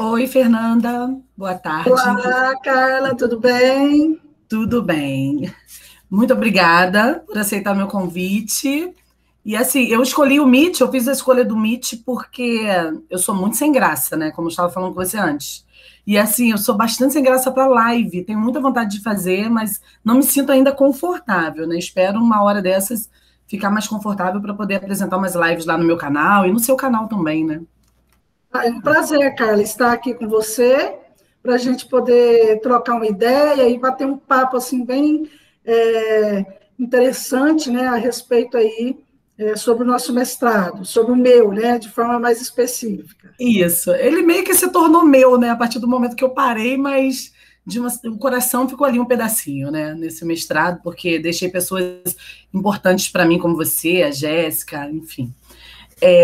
Oi, Fernanda. Boa tarde. Olá, Carla, tudo bem? Tudo bem? Muito obrigada por aceitar meu convite. E assim, eu escolhi o Meet, eu fiz a escolha do Meet porque eu sou muito sem graça, né? Como eu estava falando com você antes. E assim, eu sou bastante sem graça para live, tenho muita vontade de fazer, mas não me sinto ainda confortável, né? Espero uma hora dessas ficar mais confortável para poder apresentar umas lives lá no meu canal e no seu canal também, né? É um prazer, Carla, estar aqui com você, para a gente poder trocar uma ideia e bater um papo assim bem interessante, né, a respeito aí sobre o nosso mestrado, sobre o meu, né, de forma mais específica. Isso. Ele meio que se tornou meu, né? A partir do momento que eu parei, mas o coração ficou ali um pedacinho, né? Nesse mestrado, porque deixei pessoas importantes para mim, como você, a Jéssica, enfim.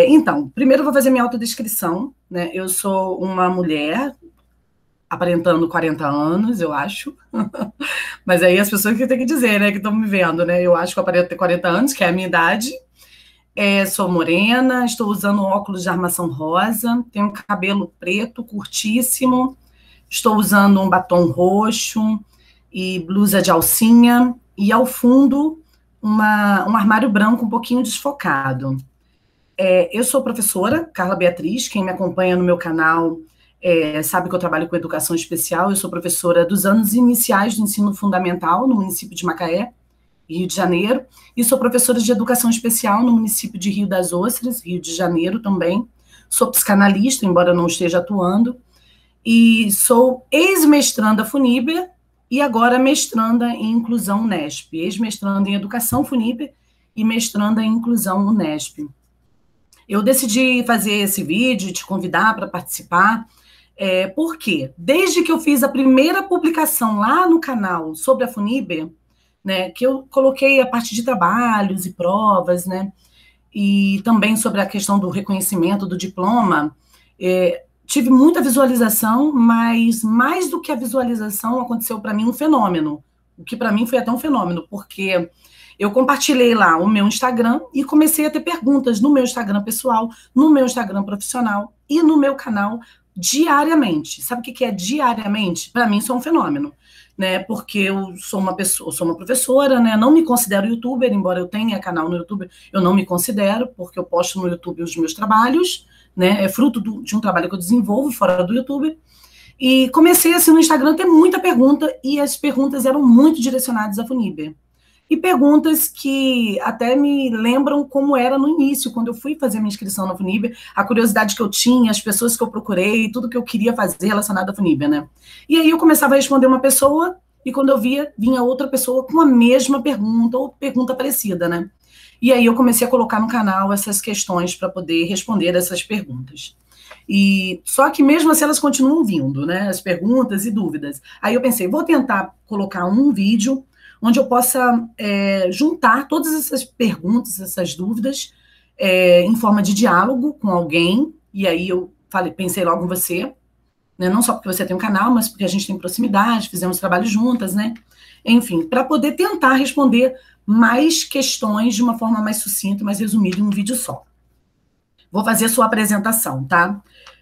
Então, primeiro eu vou fazer minha autodescrição, né? Eu sou uma mulher aparentando 40 anos, eu acho. Mas aí as pessoas que têm que dizer, né? Que estão me vendo, né? Eu acho que eu aparento ter 40 anos, que é a minha idade. Sou morena, estou usando óculos de armação rosa, tenho cabelo preto, curtíssimo, estou usando um batom roxo e blusa de alcinha, e ao fundo um armário branco um pouquinho desfocado. Eu sou professora, Carla Beatriz, quem me acompanha no meu canal sabe que eu trabalho com educação especial, eu sou professora dos anos iniciais do ensino fundamental no município de Macaé, Rio de Janeiro, e sou professora de educação especial no município de Rio das Ostras, Rio de Janeiro também. Sou psicanalista, embora não esteja atuando, e sou ex-mestranda FUNIBER e agora mestranda em inclusão Unesp, ex-mestranda em educação FUNIBER e mestranda em inclusão Unesp. Eu decidi fazer esse vídeo, te convidar para participar, porque desde que eu fiz a primeira publicação lá no canal sobre a FUNIBER, né, que eu coloquei a parte de trabalhos e provas, né, e também sobre a questão do reconhecimento do diploma, tive muita visualização, mas mais do que a visualização, aconteceu para mim um fenômeno, o que para mim foi até um fenômeno, porque eu compartilhei lá o meu Instagram e comecei a ter perguntas no meu Instagram pessoal, no meu Instagram profissional e no meu canal diariamente. Sabe o que é diariamente? Para mim isso é um fenômeno, né? Porque eu sou uma pessoa, sou uma professora, né? Não me considero youtuber, embora eu tenha canal no YouTube, eu não me considero, porque eu posto no YouTube os meus trabalhos, né? É fruto de um trabalho que eu desenvolvo fora do YouTube. E comecei assim no Instagram a ter muita pergunta, e as perguntas eram muito direcionadas à FUNIBER. E perguntas que até me lembram como era no início, quando eu fui fazer minha inscrição na FUNIBER, a curiosidade que eu tinha, as pessoas que eu procurei, tudo que eu queria fazer relacionado à FUNIBER, né? E aí eu começava a responder uma pessoa, e quando eu via, vinha outra pessoa com a mesma pergunta, ou pergunta parecida, né? E aí eu comecei a colocar no canal essas questões para poder responder essas perguntas. E só que mesmo assim elas continuam vindo, né? As perguntas e dúvidas. Aí eu pensei, vou tentar colocar um vídeo onde eu possa juntar todas essas perguntas, essas dúvidas, em forma de diálogo com alguém, e aí eu pensei logo em você, né? Não só porque você tem um canal, mas porque a gente tem proximidade, fizemos trabalho juntas, né? Enfim, para poder tentar responder mais questões de uma forma mais sucinta, mais resumida em um vídeo só. Vou fazer a sua apresentação, tá?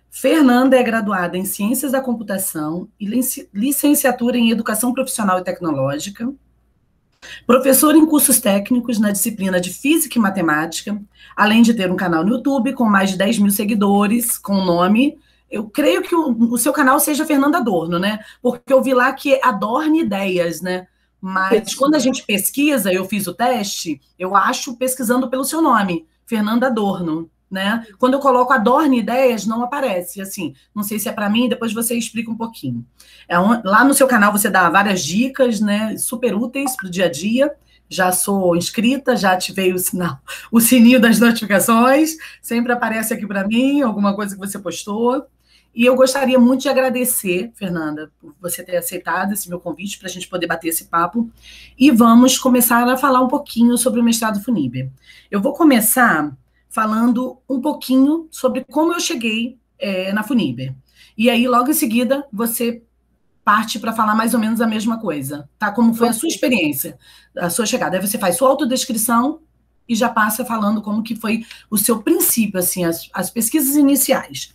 Fernanda é graduada em Ciências da Computação e licenciatura em Educação Profissional e Tecnológica, professora em cursos técnicos na disciplina de Física e Matemática, além de ter um canal no YouTube com mais de 10 mil seguidores, com o nome... Eu creio que o seu canal seja Fernanda Adorno, né? Porque eu vi lá que Adorne Ideias, né? Mas quando a gente pesquisa, eu fiz o teste, eu acho pesquisando pelo seu nome, Fernanda Adorno, né? Quando eu coloco Adorne Ideias, não aparece, assim. Não sei se é para mim, depois você explica um pouquinho. Lá no seu canal você dá várias dicas, né? Super úteis para o dia a dia. Já sou inscrita, já ativei o sininho das notificações, sempre aparece aqui para mim alguma coisa que você postou. E eu gostaria muito de agradecer, Fernanda, por você ter aceitado esse meu convite para a gente poder bater esse papo. E vamos começar a falar um pouquinho sobre o mestrado FUNIBER. Eu vou começar falando um pouquinho sobre como eu cheguei na FUNIBER. E aí, logo em seguida, você parte para falar mais ou menos a mesma coisa, tá? Como foi a sua experiência, a sua chegada. Aí você faz sua autodescrição e já passa falando como que foi o seu princípio, assim, as pesquisas iniciais.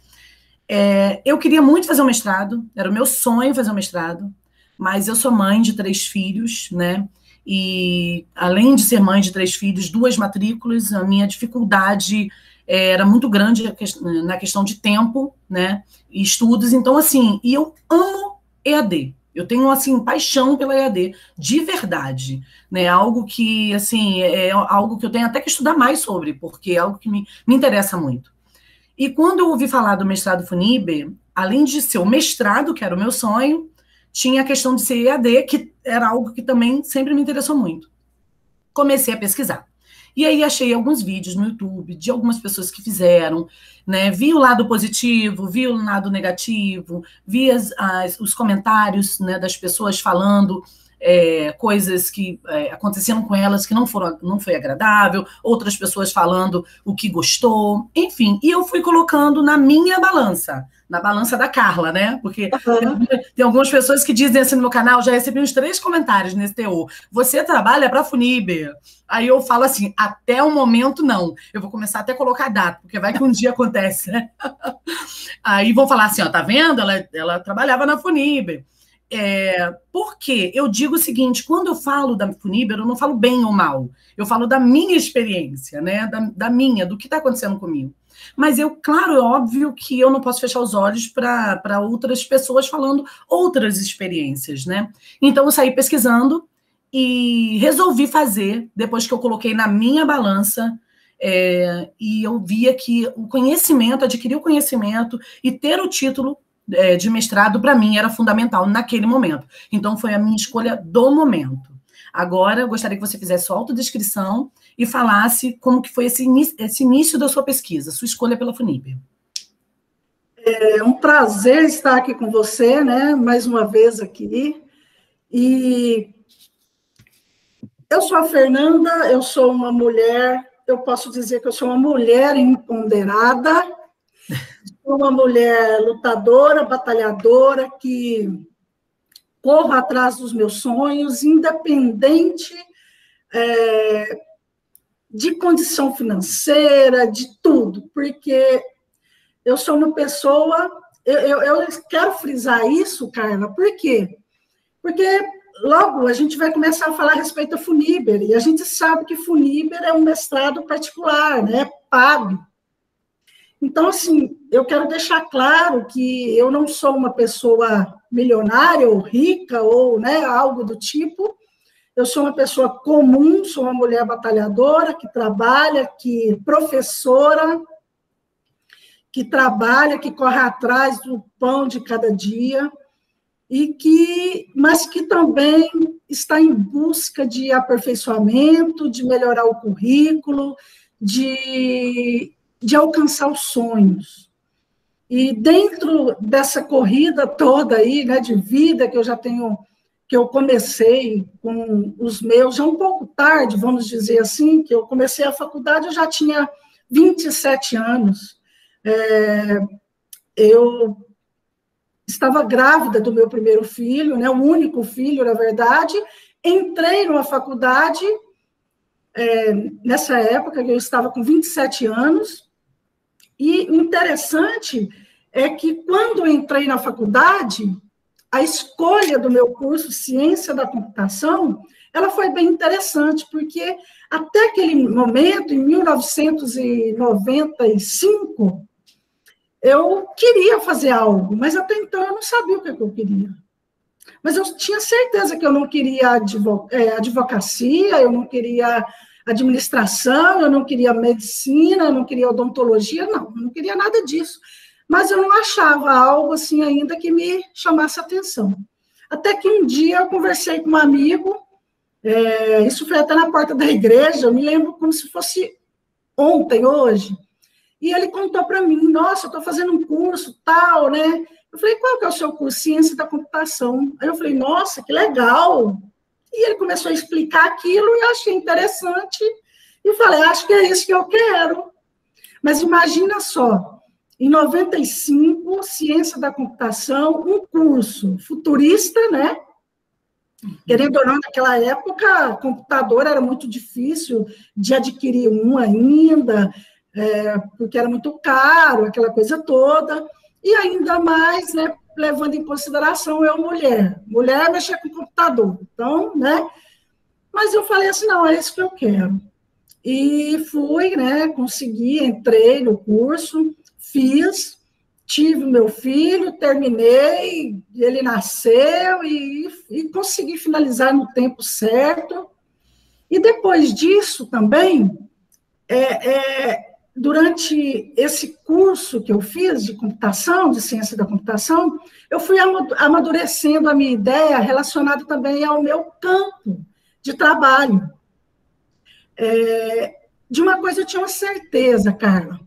Eu queria muito fazer um mestrado, era o meu sonho fazer um mestrado, mas eu sou mãe de 3 filhos, né? E além de ser mãe de 3 filhos, 2 matrículas, a minha dificuldade era muito grande na questão de tempo, né? E estudos. Então, assim, e eu amo EAD. Eu tenho, assim, paixão pela EAD, de verdade, né? Algo que, assim, é algo que eu tenho até que estudar mais sobre, porque é algo que me interessa muito. E quando eu ouvi falar do mestrado FUNIB, além de ser o mestrado, que era o meu sonho, tinha a questão de ser EAD, que era algo que também sempre me interessou muito. Comecei a pesquisar. E aí achei alguns vídeos no YouTube de algumas pessoas que fizeram, né? Vi o lado positivo, vi o lado negativo, vi os comentários, né, das pessoas falando coisas que aconteciam com elas que não foi agradável, outras pessoas falando o que gostou, enfim. E eu fui colocando na minha balança, na balança da Carla, né? Porque tem algumas pessoas que dizem assim no meu canal, já recebi uns 3 comentários nesse teor. Você trabalha para a FUNIB? Aí eu falo assim, até o momento não. Eu vou começar até a colocar data, porque vai que um dia acontece, né? Aí vão falar assim, ó, tá vendo? Ela trabalhava na FUNIB. Porque eu digo o seguinte, quando eu falo da FUNIB, eu não falo bem ou mal. Eu falo da minha experiência, né? Do que está acontecendo comigo. Mas claro, é óbvio que eu não posso fechar os olhos para outras pessoas falando outras experiências, né? Então eu saí pesquisando e resolvi fazer, depois que eu coloquei na minha balança, e eu via que adquirir o conhecimento e ter o título de mestrado, para mim, era fundamental naquele momento. Então, foi a minha escolha do momento. Agora, eu gostaria que você fizesse sua autodescrição e falasse como que foi esse início da sua pesquisa, sua escolha pela FUNIB. É um prazer estar aqui com você, né? Mais uma vez aqui. E eu sou a Fernanda, eu sou uma mulher, eu posso dizer que eu sou uma mulher empoderada, sou uma mulher lutadora, batalhadora, que corro atrás dos meus sonhos, independente de condição financeira, de tudo, porque eu sou uma pessoa... Eu quero frisar isso, Carla, por quê? Porque logo a gente vai começar a falar a respeito da FUNIB, e a gente sabe que FUNIB é um mestrado particular, né, pago. Então, assim, eu quero deixar claro que eu não sou uma pessoa milionária ou rica, ou, né, algo do tipo. Eu sou uma pessoa comum, sou uma mulher batalhadora, que trabalha, que professora, que trabalha, que corre atrás do pão de cada dia, mas que também está em busca de aperfeiçoamento, de melhorar o currículo, de alcançar os sonhos. E dentro dessa corrida toda aí, né, de vida que eu comecei com os meus, já um pouco tarde, vamos dizer assim, que eu comecei a faculdade, eu já tinha 27 anos. Eu estava grávida do meu primeiro filho, né, o único filho, na verdade, entrei numa faculdade, nessa época, que eu estava com 27 anos, e o interessante é que, quando eu entrei na faculdade, a escolha do meu curso, Ciência da Computação, ela foi bem interessante, porque até aquele momento, em 1995, eu queria fazer algo, mas até então eu não sabia o que eu queria. Mas eu tinha certeza que eu não queria advocacia, eu não queria administração, eu não queria medicina, eu não queria odontologia, não, eu não queria nada disso. Mas eu não achava algo assim ainda que me chamasse atenção. Até que um dia eu conversei com um amigo, isso foi até na porta da igreja, eu me lembro como se fosse ontem, hoje, e ele contou para mim, nossa, eu estou fazendo um curso, tal, né? Eu falei, qual que é o seu curso? Ciência da Computação. Aí eu falei, nossa, que legal. E ele começou a explicar aquilo e eu achei interessante. E falei, acho que é isso que eu quero. Mas imagina só, em 95, Ciência da Computação, um curso futurista, né? Querendo ou não, naquela época, computador era muito difícil de adquirir um ainda, porque era muito caro, aquela coisa toda. e ainda mais, né, levando em consideração eu, mulher mexer com computador, então, né, mas eu falei assim, não, é isso que eu quero. E fui, né, consegui, entrei no curso, fiz, tive meu filho, terminei, ele nasceu e consegui finalizar no tempo certo. E depois disso também, durante esse curso que eu fiz de computação, de ciência da computação, eu fui amadurecendo a minha ideia relacionada também ao meu campo de trabalho. De uma coisa eu tinha uma certeza, Carla,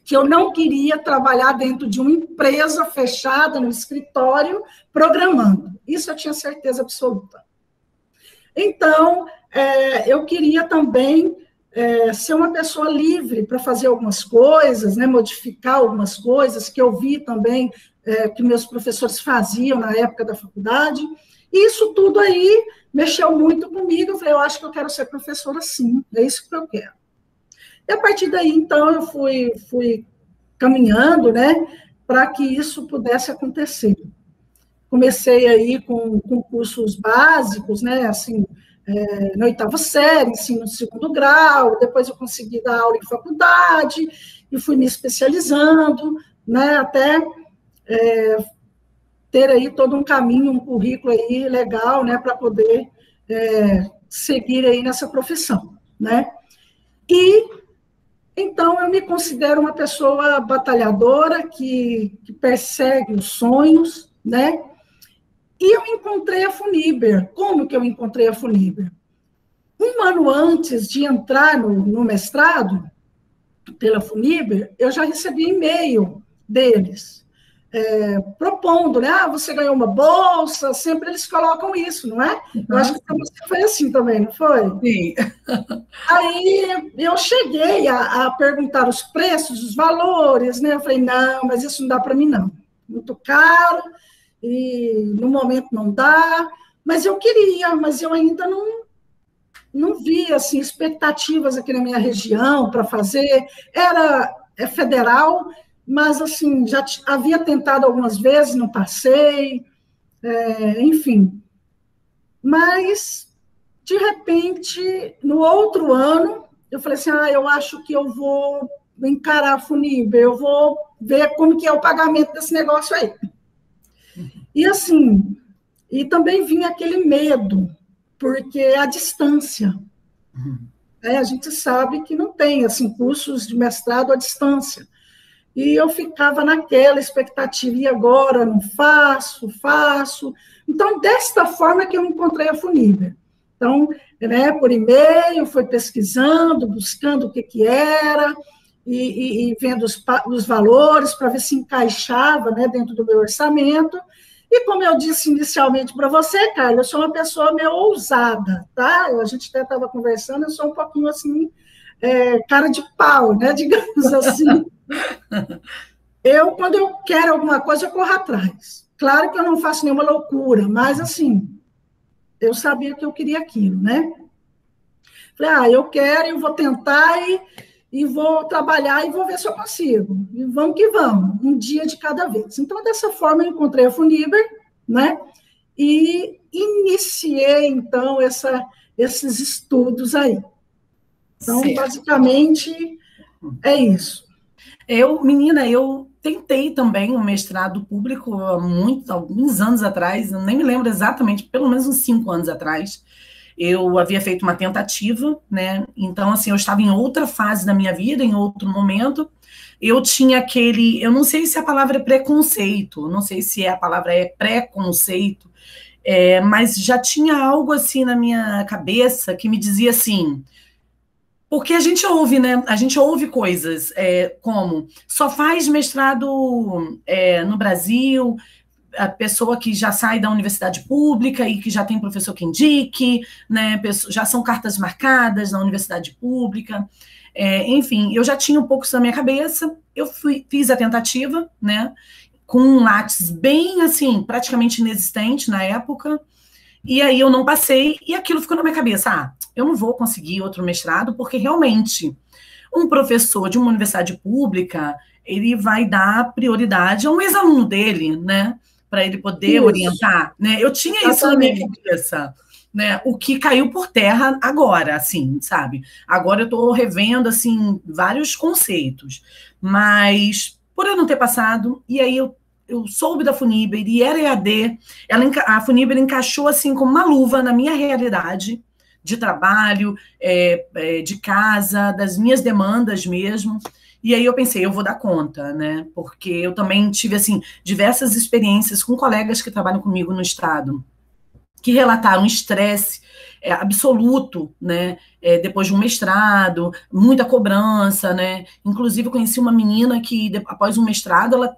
que eu não queria trabalhar dentro de uma empresa fechada, no escritório, programando. Isso eu tinha certeza absoluta. Então, eu queria também ser uma pessoa livre para fazer algumas coisas, né, modificar algumas coisas que eu vi também que meus professores faziam na época da faculdade. E isso tudo aí mexeu muito comigo. Eu falei, eu acho que eu quero ser professora sim, é isso que eu quero. E a partir daí, então, eu fui caminhando, né, para que isso pudesse acontecer. Comecei aí com cursos básicos, né, assim, na oitava série, ensino de segundo grau, depois eu consegui dar aula em faculdade, e fui me especializando, né, até ter aí todo um caminho, um currículo aí legal, né, para poder seguir aí nessa profissão, né. E então, eu me considero uma pessoa batalhadora, que persegue os sonhos, né? E eu encontrei a Funiber. Como que eu encontrei a Funiber? Um ano antes de entrar no mestrado, pela Funiber, eu já recebi e-mail deles, propondo, né? Ah, você ganhou uma bolsa, sempre eles colocam isso, não é? Eu acho que para você foi assim também, não foi? Sim. Aí eu cheguei a perguntar os preços, os valores, né? Eu falei, não, mas isso não dá para mim, não. Muito caro, e no momento não dá. Mas eu queria, mas eu ainda não via assim, expectativas aqui na minha região para fazer. É federal, mas assim, já havia tentado algumas vezes, não passei, enfim. Mas de repente, no outro ano, eu falei assim, eu acho que eu vou encarar a Funiber, eu vou ver como que é o pagamento desse negócio aí. E assim, e também vinha aquele medo, porque a distância. A gente sabe que não tem, assim, cursos de mestrado à distância. E eu ficava naquela expectativa, e agora? Não faço, faço. Então, desta forma que eu encontrei a Funiber. Então, né, por e-mail, foi pesquisando, buscando o que era, e vendo os valores para ver se encaixava, né, dentro do meu orçamento. E como eu disse inicialmente para você, Carla, eu sou uma pessoa meio ousada, tá? A gente até estava conversando, eu sou um pouquinho assim, cara de pau, né, digamos assim. Quando eu quero alguma coisa, eu corro atrás. Claro que eu não faço nenhuma loucura, mas assim, eu sabia que eu queria aquilo, né? Falei, eu quero, eu vou tentar e vou trabalhar e vou ver se eu consigo. E vamos que vamos, um dia de cada vez. Então, dessa forma, eu encontrei a Funiber, né? E iniciei, então, esses estudos aí. Então, certo. Basicamente, é isso. Menina, eu tentei também um mestrado público alguns anos atrás, eu nem me lembro exatamente, pelo menos uns 5 anos atrás. Eu havia feito uma tentativa, né? Então, assim, eu estava em outra fase da minha vida, em outro momento. Eu tinha eu não sei se a palavra é preconceito, não sei se a palavra é preconceito, mas já tinha algo assim na minha cabeça que me dizia assim, porque a gente ouve, né? A gente ouve coisas como só faz mestrado no Brasil, a pessoa que já sai da universidade pública e que já tem professor que indique, né? Já são cartas marcadas na universidade pública. Enfim, eu já tinha um pouco isso na minha cabeça. Eu fiz a tentativa, né? Com um Lattes bem, assim, praticamente inexistente na época. E aí eu não passei, e aquilo ficou na minha cabeça. Eu não vou conseguir outro mestrado, porque realmente um professor de uma universidade pública ele vai dar prioridade a um ex-aluno dele, né? Para ele poder orientar, né? Eu tinha isso na minha cabeça, né? O que caiu por terra agora, assim, sabe? Agora eu estou revendo, assim, vários conceitos, mas por eu não ter passado, e aí eu soube da Funiber e era EAD, a Funiber encaixou, assim, como uma luva na minha realidade de trabalho, de casa, das minhas demandas mesmo. E aí eu pensei, eu vou dar conta, né? Porque eu também tive, assim, diversas experiências com colegas que trabalham comigo no Estado, que relataram estresse absoluto, né? Depois de um mestrado, muita cobrança, né? Inclusive, eu conheci uma menina que, após um mestrado, ela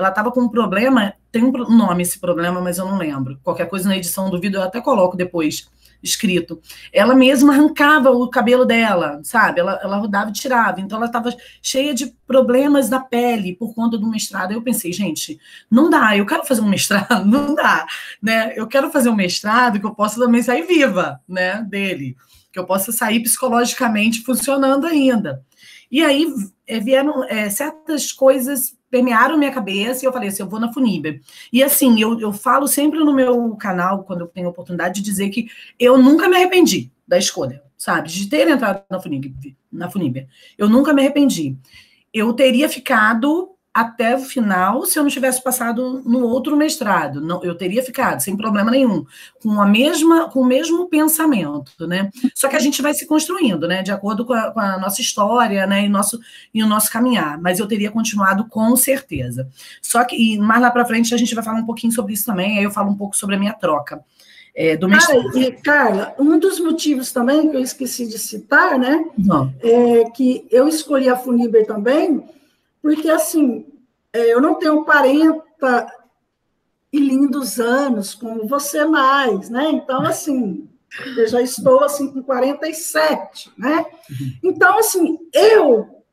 estava com um problema, tem um nome esse problema, mas eu não lembro. Qualquer coisa na edição do vídeo eu até coloco depois escrito. Ela mesma arrancava o cabelo dela, sabe? Ela rodava e tirava. Então, ela estava cheia de problemas na pele por conta do mestrado. Aí eu pensei, gente, não dá, eu quero fazer um mestrado, não dá, né? Eu quero fazer um mestrado que eu possa também sair viva, né, dele, que eu possa sair psicologicamente funcionando ainda. E aí vieram certas coisas permearam minha cabeça e eu falei assim, eu vou na Funiber. E assim, eu falo sempre no meu canal, quando eu tenho a oportunidade, de dizer que eu nunca me arrependi da escolha, sabe? De ter entrado na Funiber. Eu nunca me arrependi. Eu teria ficado até o final se eu não tivesse passado no outro mestrado. Não, eu teria ficado, sem problema nenhum, com o mesmo pensamento, né? Só que a gente vai se construindo, né? De acordo com a nossa história, né? E o nosso caminhar. Mas eu teria continuado com certeza. Só que, mais lá para frente, a gente vai falar um pouquinho sobre isso também, aí eu falo um pouco sobre a minha troca do mestrado. E, Carla, um dos motivos também que eu esqueci de citar, né? É que eu escolhi a Funiber também, porque, assim, eu não tenho 40 e lindos anos como você mais, né? Então, assim, eu já estou, assim, com 47, né? Então, assim, eu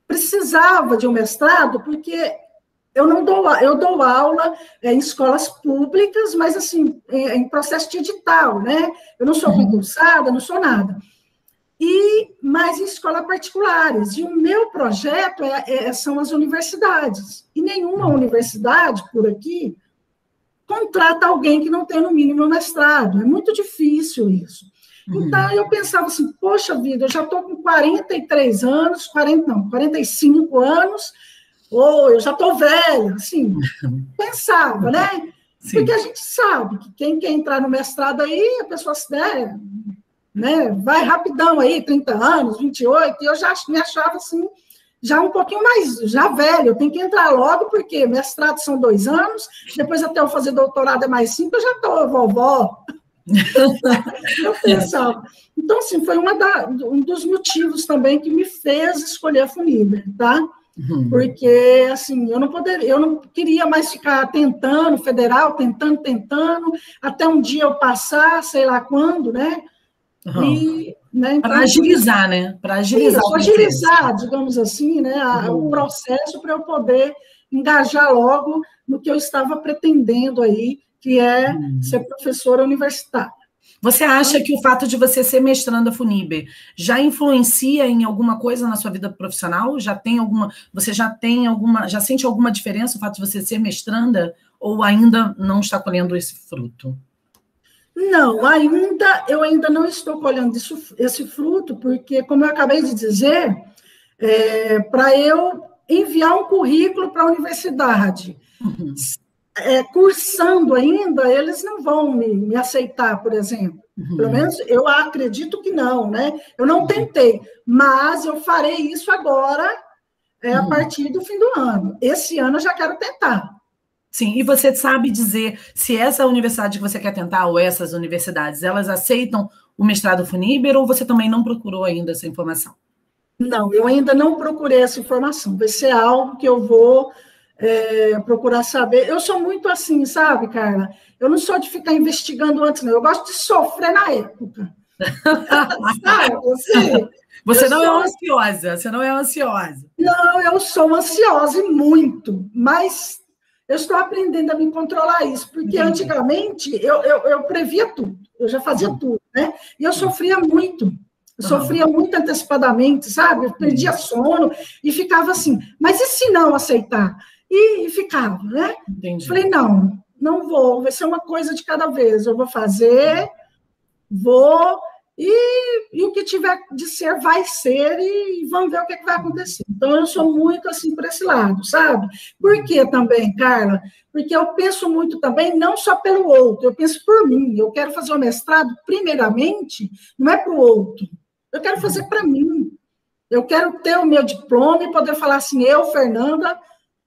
precisava de um mestrado porque eu dou aula em escolas públicas, mas, assim, em processo de edital, né? Eu não sou concursada, não sou nada. Mas em escolas particulares. E o meu projeto são as universidades. E nenhuma universidade, por aqui, contrata alguém que não tem, no mínimo, mestrado. É muito difícil isso. Então, eu pensava assim, poxa vida, eu já estou com 43 anos, 45 anos, ou eu já estou velha, assim, pensava, né? Sim. Porque a gente sabe que quem quer entrar no mestrado aí, a pessoa se der, né, vai rapidão aí, 30 anos, 28, e eu já me achava assim, já um pouquinho mais, já velho, eu tenho que entrar logo, porque mestrado são 2 anos, depois até eu fazer doutorado é mais 5, eu já estou vovó. Eu pensava. Então, assim, foi um dos motivos também que me fez escolher a Funiber, tá? Porque, assim, eu não queria mais ficar tentando, federal, tentando, até um dia eu passar, sei lá quando, né? Né, então, para agilizar, né? Para agilizar. Isso, agilizar, digamos assim, né? O processo para eu poder engajar logo no que eu estava pretendendo aí, que é ser professora universitária. Você acha que o fato de você ser mestranda Funiber já influencia em alguma coisa na sua vida profissional? Você já sente alguma diferença o fato de você ser mestranda ou ainda não está colhendo esse fruto? Não, eu ainda não estou colhendo esse fruto, porque, como eu acabei de dizer, para eu enviar um currículo para a universidade, cursando ainda, eles não vão me aceitar, por exemplo. Pelo menos eu acredito que não, né? Eu não tentei, mas eu farei isso agora, a partir do fim do ano. Esse ano eu já quero tentar. Sim, e você sabe dizer se essa universidade que você quer tentar, ou essas universidades, elas aceitam o mestrado Funiber, ou você também não procurou ainda essa informação? Não, eu ainda não procurei essa informação. Vai ser algo que eu vou procurar saber. Eu sou muito assim, sabe, Carla? Eu não sou de ficar investigando antes, não. Eu gosto de sofrer na época. Sabe, você não é ansiosa, você não é ansiosa. Não, eu sou ansiosa e muito, mas eu estou aprendendo a me controlar isso, porque antigamente eu previa tudo, eu já fazia tudo, né? E eu sofria muito. Eu sofria muito antecipadamente, sabe? Eu perdia sono e ficava assim, mas e se não aceitar? E ficava, né? Entendi. Falei, não vou, vai ser uma coisa de cada vez, eu vou fazer, vou, e o que tiver de ser, vai ser, e vamos ver o que, é que vai acontecer. Então, eu sou muito assim para esse lado, sabe? Por que também, Carla? Porque eu penso muito também, não só pelo outro, eu penso por mim. Eu quero fazer o mestrado, primeiramente, não é para o outro, eu quero fazer para mim. Eu quero ter o meu diploma e poder falar assim, eu, Fernanda,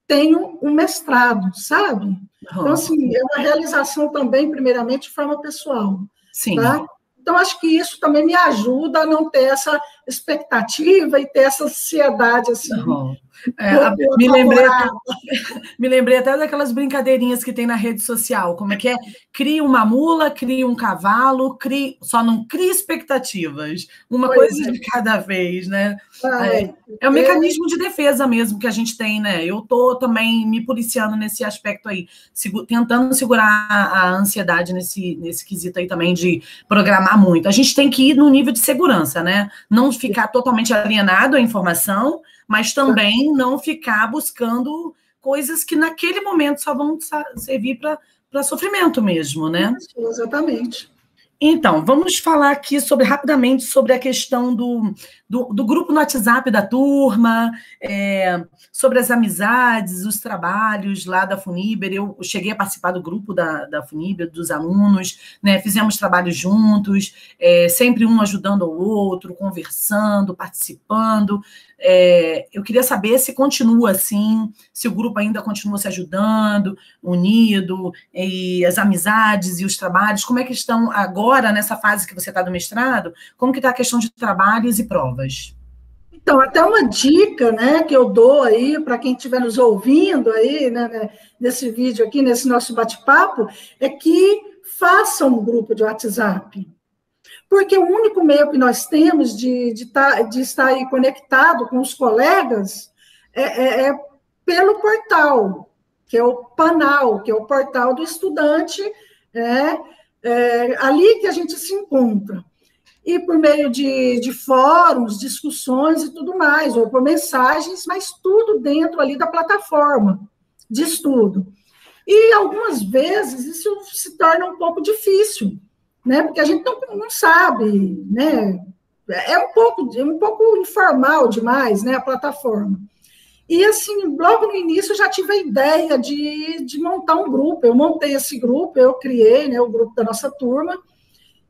tenho um mestrado, sabe? Então, assim, é uma realização também, primeiramente, de forma pessoal. Sim. Tá? Então, acho que isso também me ajuda a não ter essa expectativa e ter essa ansiedade, assim, me lembrei até daquelas brincadeirinhas que tem na rede social, como é que é? Cria uma mula, cria um cavalo, só não cria expectativas, uma coisa de cada vez, né? É um mecanismo de defesa mesmo que a gente tem, né? Eu estou também me policiando nesse aspecto aí, tentando segurar a ansiedade nesse quesito aí também de programar muito. A gente tem que ir no nível de segurança, né? Não ficar totalmente alienado à informação, mas também não ficar buscando coisas que naquele momento só vão servir para sofrimento mesmo, né? Exatamente. Então, vamos falar aqui rapidamente sobre a questão do grupo no WhatsApp da turma, sobre as amizades, os trabalhos lá da Funiber. Eu cheguei a participar do grupo da Funiber, dos alunos, né? Fizemos trabalhos juntos, sempre um ajudando o outro, conversando, participando. Eu queria saber se continua assim, se o grupo ainda continua se ajudando, unido, e as amizades e os trabalhos, como é que estão agora, nessa fase que você está do mestrado, como que está a questão de trabalhos e provas? Então, até uma dica, né, que eu dou aí para quem estiver nos ouvindo aí, né, nesse vídeo aqui, nesse nosso bate-papo, é que façam um grupo de WhatsApp. Porque o único meio que nós temos de estar aí conectado com os colegas é pelo portal, que é o PANAL, que é o portal do estudante, ali que a gente se encontra. E por meio de fóruns, discussões e tudo mais, ou por mensagens, mas tudo dentro ali da plataforma de estudo. E algumas vezes isso se torna um pouco difícil, né? Porque a gente não sabe, né? É um pouco informal demais, né? A plataforma. E, assim, logo no início, eu já tive a ideia de montar um grupo. Eu montei esse grupo, eu criei, né, o grupo da nossa turma,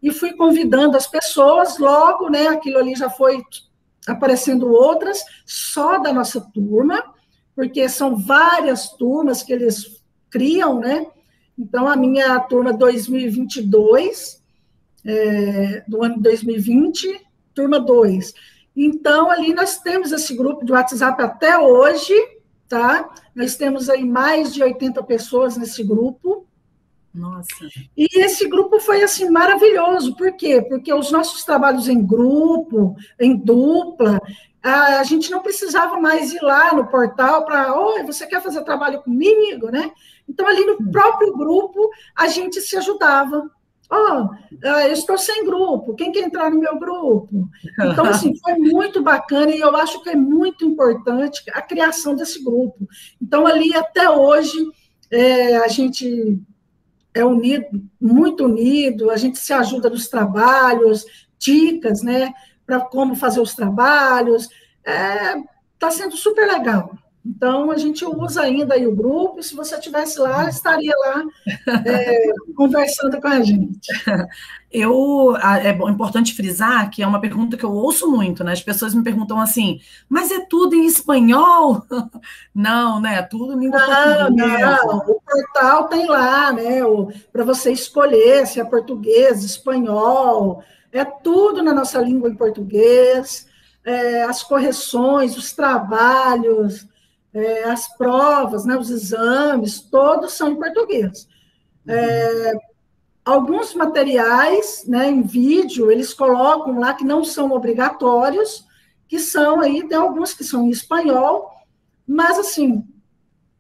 e fui convidando as pessoas. Logo, né, aquilo ali já foi aparecendo outras, só da nossa turma, porque são várias turmas que eles criam, né? Então, a minha turma 2022, do ano 2020, turma 2. Então, ali nós temos esse grupo de WhatsApp até hoje, tá? Nós temos aí mais de 80 pessoas nesse grupo. Nossa. E esse grupo foi, assim, maravilhoso. Por quê? Porque os nossos trabalhos em grupo, em dupla, a gente não precisava mais ir lá no portal para, oi, você quer fazer trabalho comigo, né? Então, ali no próprio grupo, a gente se ajudava. Eu estou sem grupo, quem quer entrar no meu grupo? Então, assim, foi muito bacana e eu acho que é muito importante a criação desse grupo. Então, ali, até hoje, a gente é unido, muito unido, a gente se ajuda nos trabalhos, dicas, né, para como fazer os trabalhos. Está sendo super legal. Então, a gente usa ainda aí o grupo, e se você estivesse lá, estaria lá conversando com a gente. É importante frisar que é uma pergunta que eu ouço muito, né? As pessoas me perguntam assim, mas é tudo em espanhol? Não, né? É tudo em língua portuguesa. Não, o portal tem lá, né? Para você escolher se é português, espanhol, é tudo na nossa língua em português, as correções, os trabalhos, as provas, né? Os exames, todos são em português. Alguns materiais, né, em vídeo, eles colocam lá que não são obrigatórios, que são aí, tem alguns que são em espanhol, mas, assim,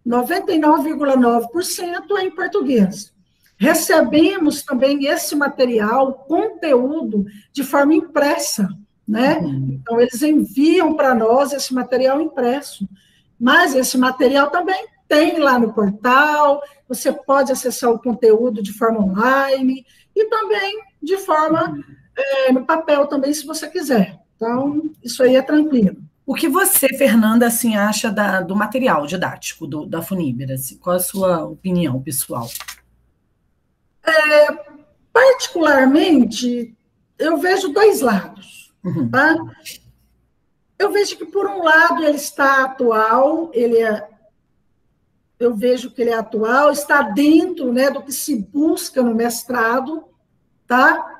99,9% é em português. Recebemos também esse material, conteúdo, de forma impressa, né? Então, eles enviam para nós esse material impresso. Mas esse material também tem lá no portal, você pode acessar o conteúdo de forma online e também de forma no papel também, se você quiser. Então, isso aí é tranquilo. O que você, Fernanda, assim, acha do material didático da Funibra? Assim, qual a sua opinião pessoal? Particularmente, eu vejo dois lados. Tá? Eu vejo que, por um lado, ele está atual, eu vejo que ele é atual, está dentro, né, do que se busca no mestrado, tá?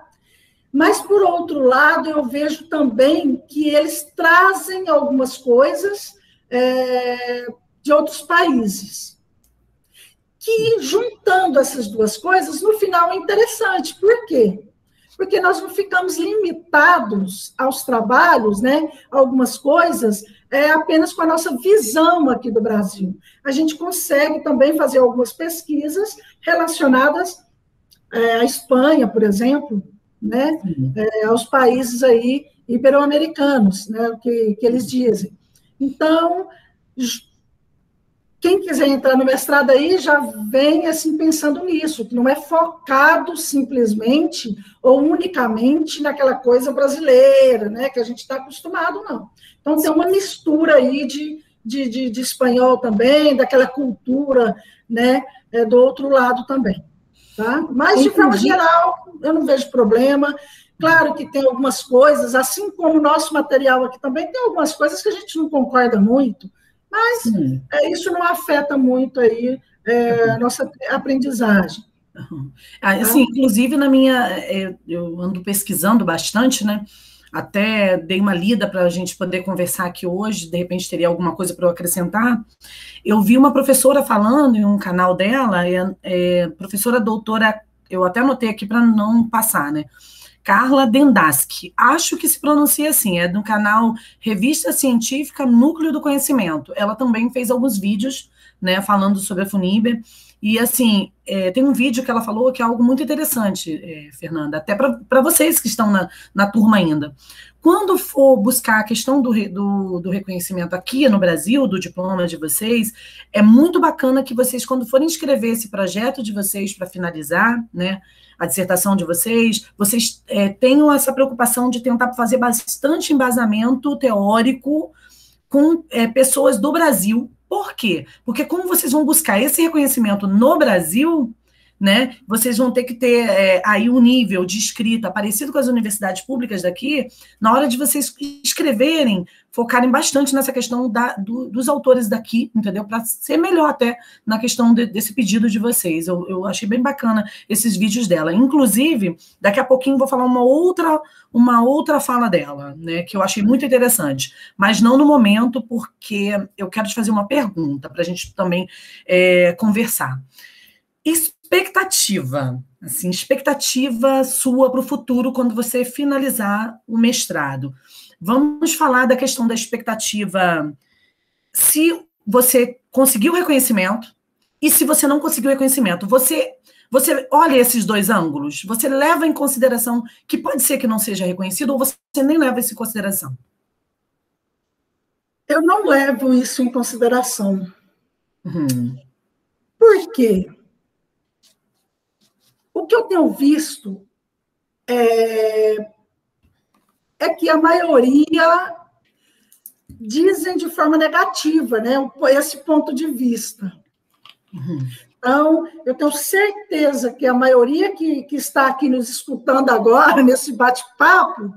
Mas, por outro lado, eu vejo também que eles trazem algumas coisas de outros países, que, juntando essas duas coisas, no final é interessante. Por quê? Porque nós não ficamos limitados aos trabalhos, né, algumas coisas, apenas com a nossa visão aqui do Brasil. A gente consegue também fazer algumas pesquisas relacionadas à Espanha, por exemplo, né, aos países aí ibero-americanos, né, o que eles dizem. Então, quem quiser entrar no mestrado aí já vem assim pensando nisso, que não é focado simplesmente ou unicamente naquela coisa brasileira, né, que a gente está acostumado, não. Então, tem uma mistura aí de espanhol também, daquela cultura, né, do outro lado também. Tá? Mas, de forma geral, eu não vejo problema. Claro que tem algumas coisas, assim como o nosso material aqui também, tem algumas coisas que a gente não concorda muito, mas isso não afeta muito aí a nossa aprendizagem. Assim, inclusive, eu ando pesquisando bastante, né? Até dei uma lida para a gente poder conversar aqui hoje, de repente teria alguma coisa para eu acrescentar. Eu vi uma professora falando em um canal dela, professora doutora, eu até anotei aqui para não passar, né? Carla Dendaski, acho que se pronuncia assim, é do canal Revista Científica Núcleo do Conhecimento. Ela também fez alguns vídeos, né, falando sobre a Funibra. E, assim, tem um vídeo que ela falou que é algo muito interessante, Fernanda, até para vocês que estão na turma ainda. Quando for buscar a questão do reconhecimento aqui no Brasil, do diploma de vocês, é muito bacana que vocês, quando forem escrever esse projeto de vocês para finalizar, né, a dissertação de vocês tenham essa preocupação de tentar fazer bastante embasamento teórico com pessoas do Brasil. Por quê? Porque como vocês vão buscar esse reconhecimento no Brasil, né, vocês vão ter que ter aí um nível de escrita parecido com as universidades públicas daqui, na hora de vocês escreverem, focarem bastante nessa questão dos autores daqui, entendeu? Para ser melhor até na questão desse pedido de vocês. Eu achei bem bacana esses vídeos dela. Inclusive, daqui a pouquinho vou falar uma outra fala dela, né, que eu achei muito interessante, mas não no momento, porque eu quero te fazer uma pergunta para a gente também conversar. Expectativa sua para o futuro quando você finalizar o mestrado. Vamos falar da questão da expectativa, se você conseguiu reconhecimento e se você não conseguiu reconhecimento. Você olha esses dois ângulos, você leva em consideração que pode ser que não seja reconhecido ou você nem leva isso em consideração? Eu não levo isso em consideração. Por quê? O que eu tenho visto é que a maioria dizem de forma negativa, né, esse ponto de vista. Então, eu tenho certeza que a maioria que está aqui nos escutando agora, nesse bate-papo,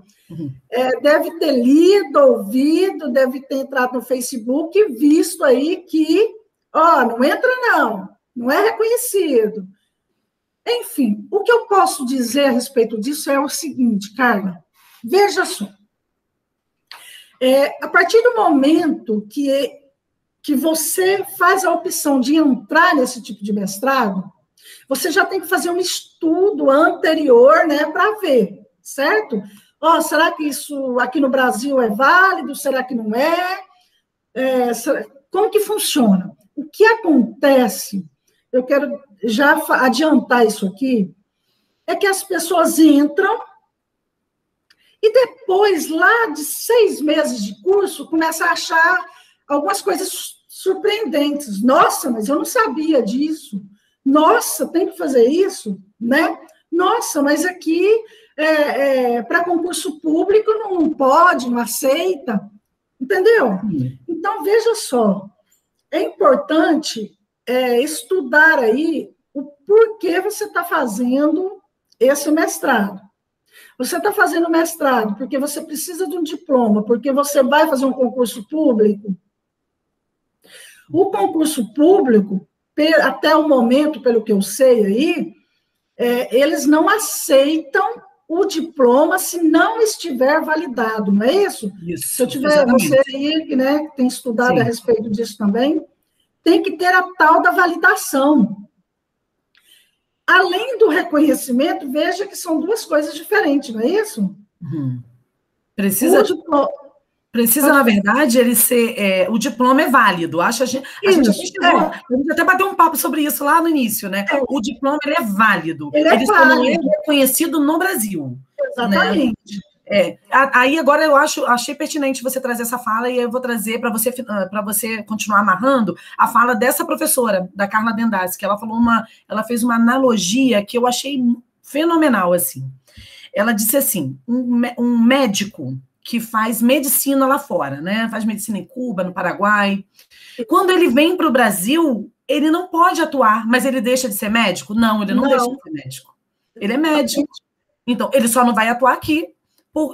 deve ter lido, ouvido, deve ter entrado no Facebook e visto aí que, não entra não é reconhecido. Enfim, o que eu posso dizer a respeito disso é o seguinte, Carla, veja só. A partir do momento que você faz a opção de entrar nesse tipo de mestrado, você já tem que fazer um estudo anterior, né, para ver, certo? Será que isso aqui no Brasil é válido? Será que não é? Como que funciona? O que acontece, eu quero já adiantar isso aqui, é que as pessoas entram E depois, lá de 6 meses de curso, começa a achar algumas coisas surpreendentes. Nossa, mas eu não sabia disso. Nossa, tem que fazer isso, né? Nossa, mas aqui, para concurso público, não pode, não aceita. Entendeu? Então, veja só, é importante estudar aí o porquê você está fazendo esse mestrado. Você está fazendo mestrado porque você precisa de um diploma, porque você vai fazer um concurso público. O concurso público, até o momento, pelo que eu sei aí, eles não aceitam o diploma se não estiver validado, não é isso? Isso, se eu tiver, exatamente. você aí, né, que tem estudado Sim. a respeito disso também, tem que ter a tal da validação. Além do reconhecimento, veja que são duas coisas diferentes, não é isso? Precisa, na verdade, ele ser. O diploma é válido. A gente até bateu um papo sobre isso lá no início, né? O diploma ele é válido. Ele só não é reconhecido no Brasil. Exatamente. Né? Aí agora achei pertinente você trazer essa fala e eu vou trazer para você continuar amarrando a fala dessa professora, da Carla Dendassi, que ela fez uma analogia que eu achei fenomenal, assim. Ela disse assim, um médico que faz medicina lá fora, né? Faz medicina em Cuba, no Paraguai. Quando ele vem para o Brasil, ele não pode atuar, mas ele deixa de ser médico? Não, ele não deixa de ser médico. Ele é médico. Então, ele só não vai atuar aqui.